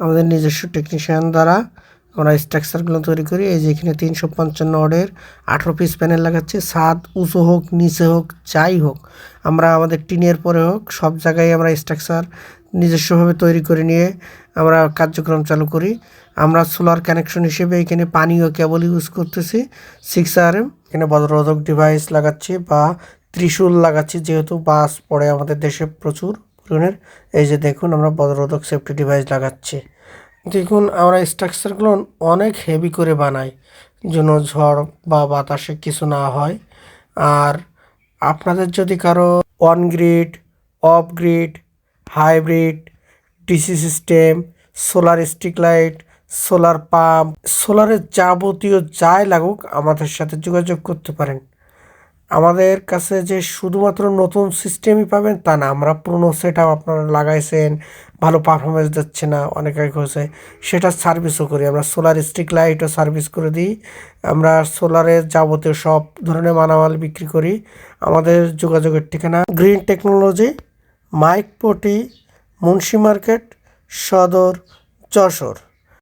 আমাদের নিজস্ব টেকনিশিয়ান দ্বারা আমরা স্ট্রাকচারগুলো তৈরি করি। এই যে এখানে 355 ওয়াটের 18 পিস প্যানেল লাগাচ্ছি। ছাদ উঁচু হোক নিচে হোক যাই হোক, আমরা আমাদের টিনের পরে হোক সব জায়গায় আমরা স্ট্রাকচার নিজস্বভাবে তৈরি করে নিয়ে আমরা কার্যক্রম চালু করি। আমরা সোলার কানেকশন হিসেবে এখানে পানি ও কেবল ইউজ করতেছি 6RM। এখানে বজ্ররোধক ডিভাইস লাগাচ্ছি বা ত্রিশূল লাগাচ্ছি, যেহেতু বাস পড়ে আমাদের দেশে প্রচুর পরিমাণের। এই যে দেখুন আমরা বজ্ররোধক সেফটি ডিভাইস লাগাচ্ছি। দেখুন আমরা স্ট্রাকচারগুলো অনেক হেভি করে বানাই যেন ঝড় বা বাতাসে কিছু না হয়। আর আপনাদের যদি কারো on grid, off grid, hybrid, DC system, solar street light, solar pump, সোলারের যাবতীয় যাই লাগুক আমাদের সাথে যোগাযোগ করতে পারেন। আমাদের কাছে যে শুধুমাত্র নতুন সিস্টেমই পাবেন তা না, আমরা পুরনো সেট আপ আপনারা লাগাইছেন, ভালো পারফরমেন্স দিচ্ছে না, অনেক আগে হয়েছে, সেটা সার্ভিসও করি। আমরা সোলার স্ট্রিক লাইটও সার্ভিস করে দিই। আমরা সোলারের যাবতীয় সব ধরনের মালামাল বিক্রি করি। আমাদের যোগাযোগের ঠিকানা গ্রিন টেকনোলজি, মাইকপটি, মুন্সি মার্কেট, সদর, যশোর।